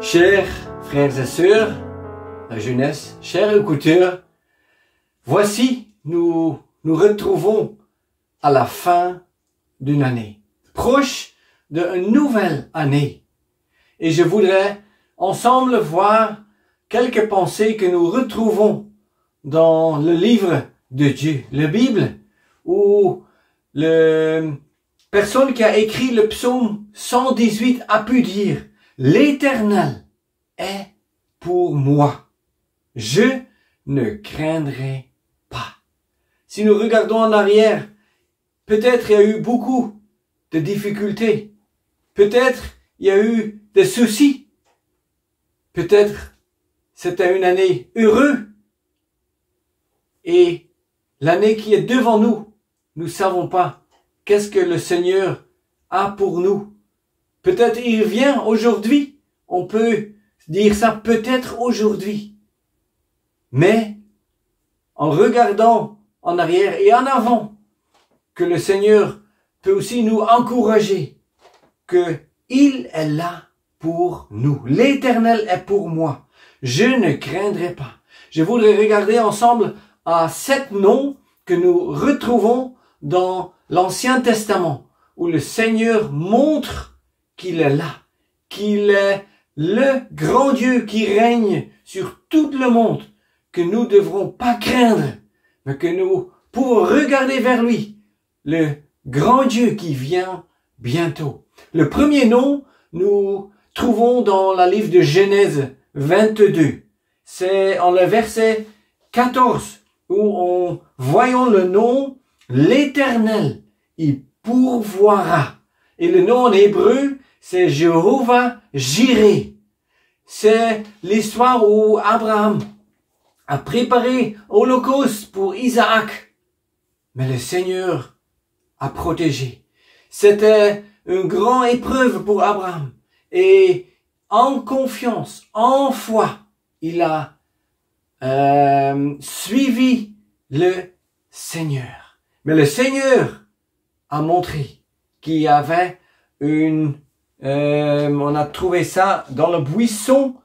Chers frères et sœurs, la jeunesse, chers écouteurs, voici, nous nous retrouvons à la fin d'une année, proche d'une nouvelle année. Et je voudrais ensemble voir quelques pensées que nous retrouvons dans le livre de Dieu, la Bible, où la personne qui a écrit le psaume 118 a pu dire « L'Éternel est pour moi. Je ne craindrai pas. » Si nous regardons en arrière, peut-être il y a eu beaucoup de difficultés. Peut-être il y a eu des soucis. Peut-être c'était une année heureuse. Et l'année qui est devant nous, nous ne savons pas qu'est-ce que le Seigneur a pour nous. Peut-être il vient aujourd'hui. On peut dire ça peut-être aujourd'hui. Mais en regardant en arrière et en avant, que le Seigneur peut aussi nous encourager que il est là pour nous. L'Éternel est pour moi. Je ne craindrai pas. Je voudrais regarder ensemble à 7 noms que nous retrouvons dans l'Ancien Testament, où le Seigneur montre qu'il est là, qu'il est le grand Dieu qui règne sur tout le monde, que nous ne devrons pas craindre, mais que nous pouvons regarder vers lui, le grand Dieu qui vient bientôt. Le premier nom, nous trouvons dans la livre de Genèse 22. C'est en le verset 14 où voyons le nom l'Éternel, il pourvoira. Et le nom en hébreu, c'est Jéhovah Jireh. C'est l'histoire où Abraham a préparé l'Holocauste pour Isaac. Mais le Seigneur a protégé. C'était une grande épreuve pour Abraham. Et en confiance, en foi, il a suivi le Seigneur. Mais le Seigneur a montré qu'il y avait on a trouvé ça dans le buisson.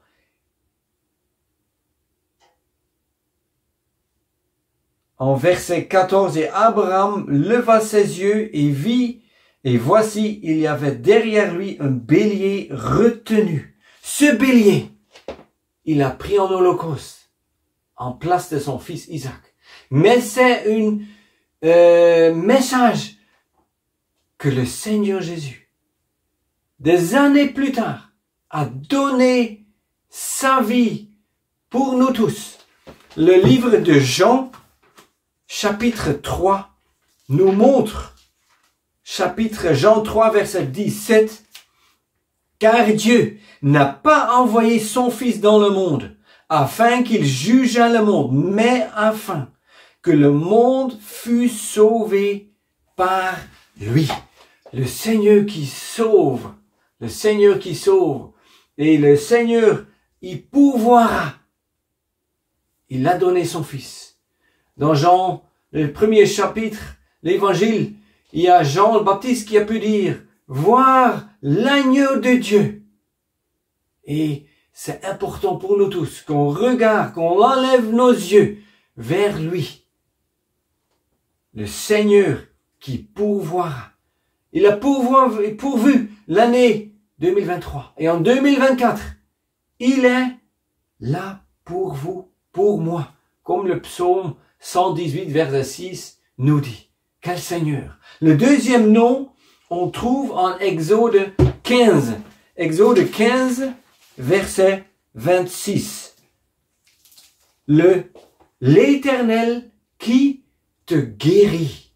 En verset 14, et Abraham leva ses yeux et vit, et voici, il y avait derrière lui un bélier retenu. Ce bélier, il a pris en holocauste, en place de son fils Isaac. Mais c'est un message que le Seigneur Jésus, des années plus tard, a donné sa vie pour nous tous. Le livre de Jean, chapitre 3, nous montre, chapitre Jean 3, verset 17, « Car Dieu n'a pas envoyé son Fils dans le monde, afin qu'il jugeât le monde, mais afin que le monde fût sauvé par lui. » Le Seigneur qui sauve, le Seigneur qui sauve, et le Seigneur, il pourvoira. Il a donné son Fils. Dans Jean, le premier chapitre, l'évangile, il y a Jean le Baptiste qui a pu dire, voir l'agneau de Dieu. Et c'est important pour nous tous qu'on regarde, qu'on enlève nos yeux vers lui. Le Seigneur qui pourvoira. Il a pourvu l'année 2023. Et en 2024, il est là pour vous, pour moi. Comme le psaume 118, verset 6 nous dit. Quel Seigneur. Le deuxième nom, on trouve en Exode 15. Exode 15, verset 26. L'Éternel qui te guérit.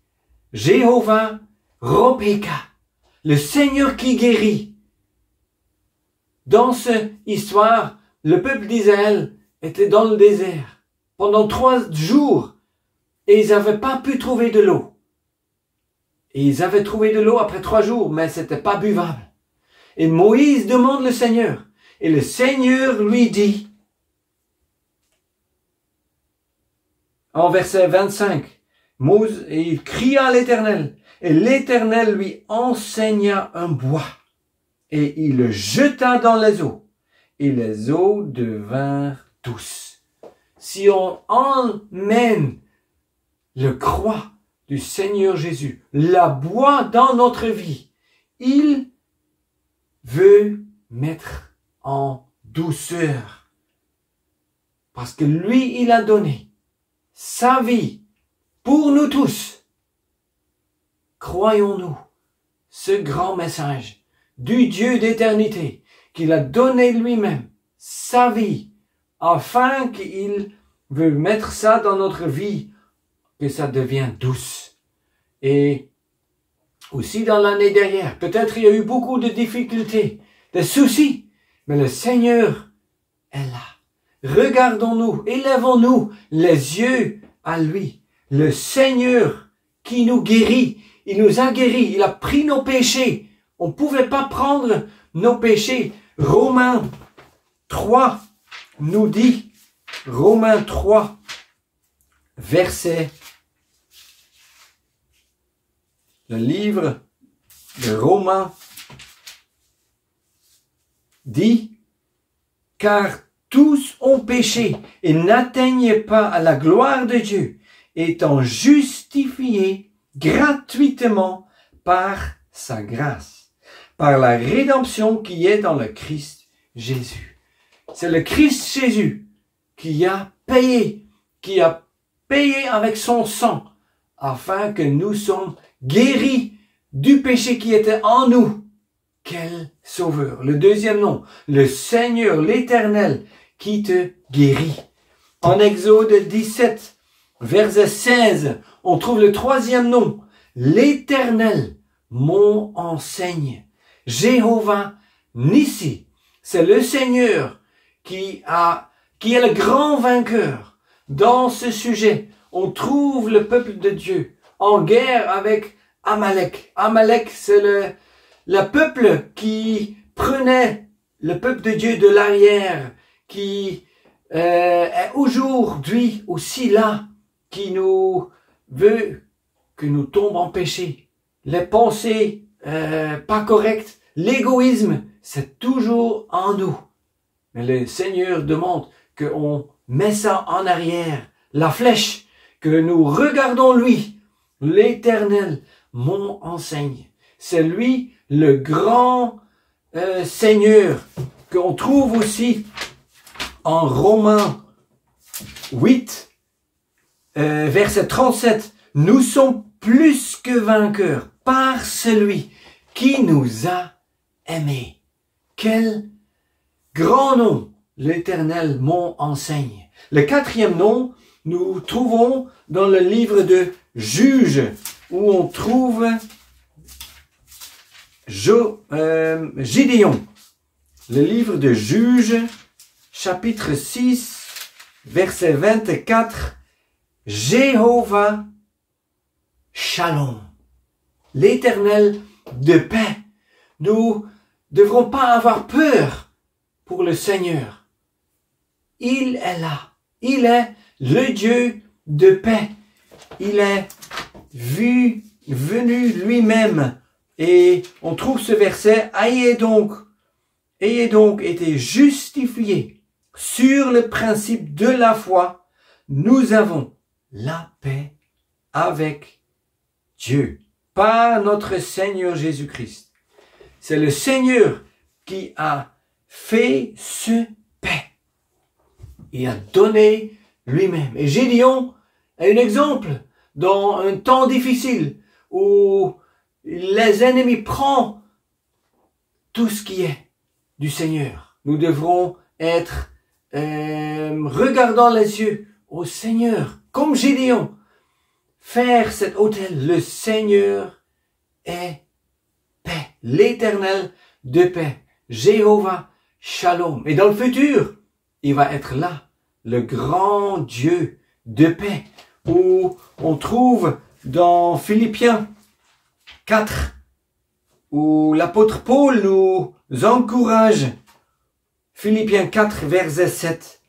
Jéhovah Ropeka, le Seigneur qui guérit. Dans cette histoire, le peuple d'Israël était dans le désert pendant 3 jours et ils n'avaient pas pu trouver de l'eau. Et ils avaient trouvé de l'eau après 3 jours, mais c'était pas buvable. Et Moïse demande le Seigneur. Et le Seigneur lui dit, en verset 25, Moïse, et il cria à l'Éternel. Et l'Éternel lui enseigna un bois. Et il le jeta dans les eaux. et les eaux devinrent douces. Si on emmène le croix du Seigneur Jésus, la boit dans notre vie, il veut mettre en douceur. Parce que lui, il a donné sa vie pour nous tous. Croyons-nous ce grand message du Dieu d'éternité qu'il a donné lui-même sa vie afin qu'il veut mettre ça dans notre vie, que ça devienne douce. Et aussi dans l'année dernière, peut-être il y a eu beaucoup de difficultés, de soucis, mais le Seigneur est là. Regardons-nous, élevons-nous les yeux à lui. Le Seigneur qui nous guérit, il nous a guéris, il a pris nos péchés. On ne pouvait pas prendre nos péchés. Romains 3 nous dit, Romains 3, verset, le livre de Romains dit, car tous ont péché et n'atteignent pas à la gloire de Dieu, étant justifiés gratuitement par sa grâce, par la rédemption qui est dans le Christ Jésus. C'est le Christ Jésus qui a payé avec son sang, afin que nous sommes guéris du péché qui était en nous. Quel sauveur! Le deuxième nom, le Seigneur, l'Éternel, qui te guérit. En Exode 17, verset 16, on trouve le troisième nom, l'Éternel, mon enseigne. Jéhovah Nissi, c'est le Seigneur qui est le grand vainqueur. Dans ce sujet, on trouve le peuple de Dieu en guerre avec Amalek. Amalek, c'est le peuple qui prenait le peuple de Dieu de l'arrière, qui est aujourd'hui aussi là, qui nous veut que nous tombions en péché. Les pensées pas correctes, l'égoïsme, c'est toujours en nous. Mais le Seigneur demande qu'on met ça en arrière, la flèche, que nous regardons lui, l'Éternel, mon enseigne. C'est lui le grand Seigneur qu'on trouve aussi en Romains 8, verset 37. Nous sommes plus que vainqueurs par celui qui nous a aimés. Quel grand nom, l'Éternel mon enseigne. Le quatrième nom, nous trouvons dans le livre de Juges, où on trouve Gédéon. Le livre de Juges, chapitre 6, verset 24. Jéhovah Shalom, l'Éternel de paix. Nous ne devrons pas avoir peur pour le Seigneur. Il est là. Il est le Dieu de paix. Il est venu lui-même. Et on trouve ce verset, ayez donc été justifiés sur le principe de la foi, nous avons la paix avec Dieu, par notre Seigneur Jésus-Christ. C'est le Seigneur qui a fait ce paix. Il a donné lui-même. Et Gédéon est un exemple dans un temps difficile où les ennemis prennent tout ce qui est du Seigneur. Nous devrons être regardant les yeux au Seigneur, comme Gédéon, faire cet autel. Le Seigneur est paix, l'Éternel de paix, Jéhovah Shalom. Et dans le futur, il va être là, le grand Dieu de paix, où on trouve dans Philippiens 4, où l'apôtre Paul nous encourage. Philippiens 4, verset 7.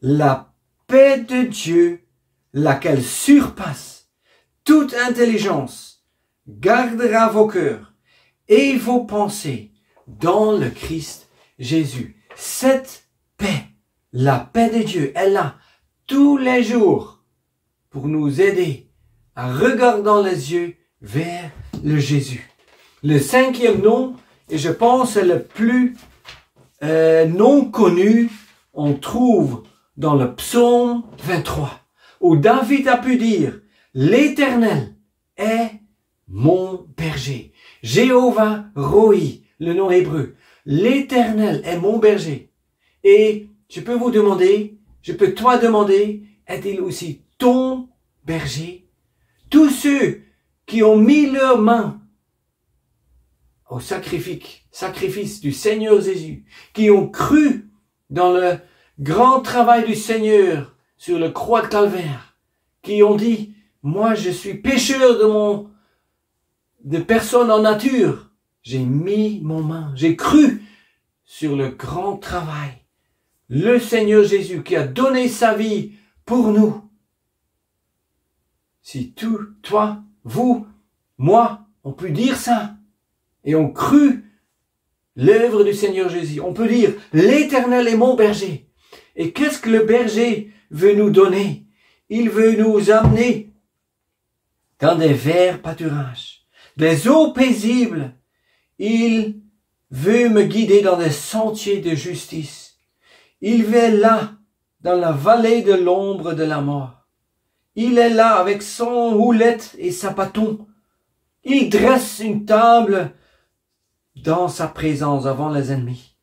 La paix de Dieu, laquelle surpasse toute intelligence, gardera vos cœurs et vos pensées dans le Christ Jésus. Cette paix, la paix de Dieu, est là tous les jours pour nous aider à regarder dans les yeux vers le Jésus. Le cinquième nom, et je pense c'est le plus non connu, on trouve dans le psaume 23, où David a pu dire, l'Éternel est mon berger. Jéhovah Roi, le nom hébreu. L'Éternel est mon berger. Et je peux vous demander, je peux toi demander, est-il aussi ton berger? Tous ceux qui ont mis leurs mains au sacrifice du Seigneur Jésus, qui ont cru dans le grand travail du Seigneur sur le croix de Calvaire, qui ont dit, moi je suis pécheur de personne en nature, j'ai mis mon main, j'ai cru sur le grand travail, le Seigneur Jésus qui a donné sa vie pour nous. Si toi, vous, moi, on peut dire ça, et on cru l'œuvre du Seigneur Jésus, on peut dire, l'Éternel est mon berger. Et qu'est-ce que le berger veut nous donner? Il veut nous amener dans des verts pâturages, des eaux paisibles. Il veut me guider dans des sentiers de justice. Il est là, dans la vallée de l'ombre de la mort. Il est là avec son houlette et sa bâton. Il dresse une table dans sa présence avant les ennemis.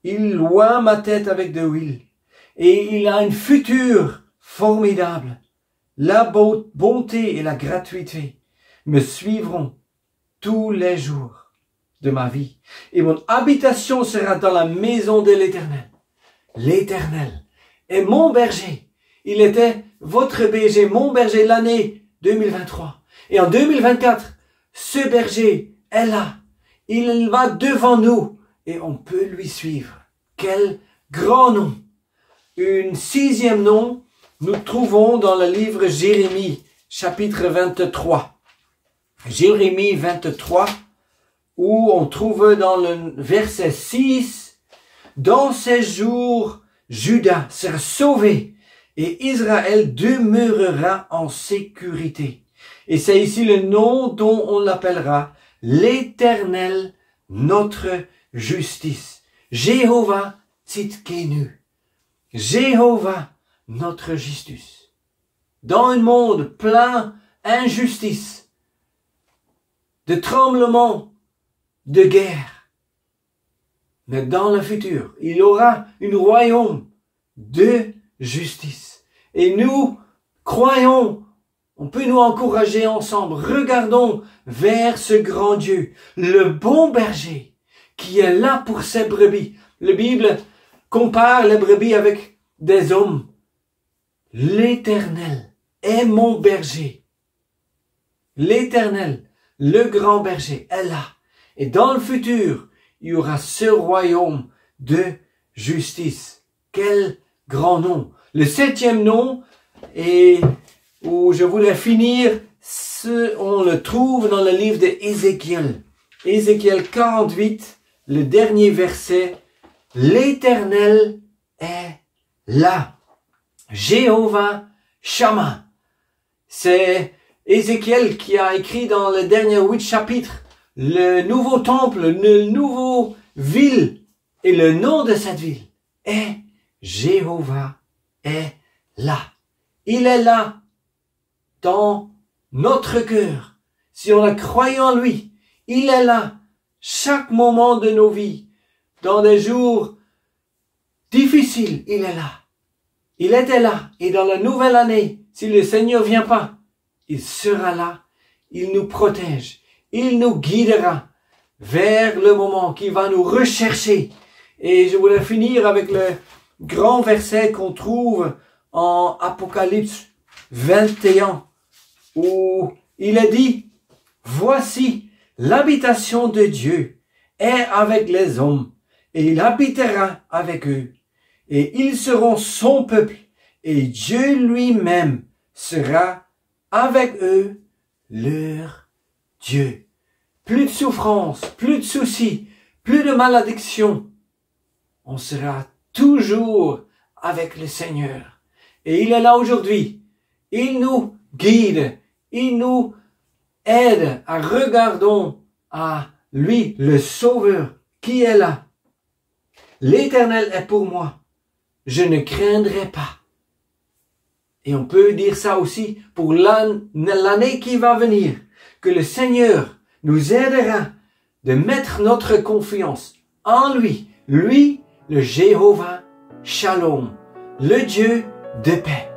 Il oint ma tête avec de l'huile. Et il a une future formidable. La bonté et la gratuité me suivront tous les jours de ma vie. Et mon habitation sera dans la maison de l'Éternel. L'Éternel est mon berger. Il était votre berger, mon berger l'année 2023. Et en 2024, ce berger est là. Il va devant nous et on peut lui suivre. Quel grand nom! Un sixième nom, nous trouvons dans le livre Jérémie, chapitre 23. Jérémie 23, où on trouve dans le verset 6, « Dans ces jours, Juda sera sauvé et Israël demeurera en sécurité. » Et c'est ici le nom dont on l'appellera l'Éternel, notre justice. Jéhovah Tzidkenu. Jéhovah, notre justice. Dans un monde plein d'injustice, de tremblements, de guerre. Mais dans le futur, il y aura un royaume de justice. Et nous croyons, on peut nous encourager ensemble. Regardons vers ce grand Dieu, le bon berger, qui est là pour ses brebis. La Bible compare les brebis avec des hommes. L'Éternel est mon berger. L'Éternel, le grand berger, est là. Et dans le futur, il y aura ce royaume de justice. Quel grand nom! Le septième nom, et où je voudrais finir, on le trouve dans le livre d'Ézéchiel. Ézéchiel 48, le dernier verset. L'Éternel est là. Jéhovah Shammah. C'est Ézéchiel qui a écrit dans les derniers 8 chapitres le nouveau temple, le nouveau ville. Et le nom de cette ville est Jéhovah est là. Il est là dans notre cœur. Si on a croyé en lui, il est là chaque moment de nos vies. Dans des jours difficiles, il est là. Il était là. Et dans la nouvelle année, si le Seigneur vient pas, il sera là. Il nous protège. Il nous guidera vers le moment qui va nous rechercher. Et je voulais finir avec le grand verset qu'on trouve en Apocalypse 21, où il est dit, « Voici, l'habitation de Dieu est avec les hommes, et il habitera avec eux, et ils seront son peuple, et Dieu lui-même sera avec eux leur Dieu. » Plus de souffrance, plus de soucis, plus de malédiction. on sera toujours avec le Seigneur. Et il est là aujourd'hui. Il nous guide. Il nous aide à regarder à lui, le Sauveur, qui est là. L'Éternel est pour moi. Je ne craindrai pas. Et on peut dire ça aussi pour l'année qui va venir. Que le Seigneur nous aidera de mettre notre confiance en lui. Lui, le Jéhovah Shalom, le Dieu de paix.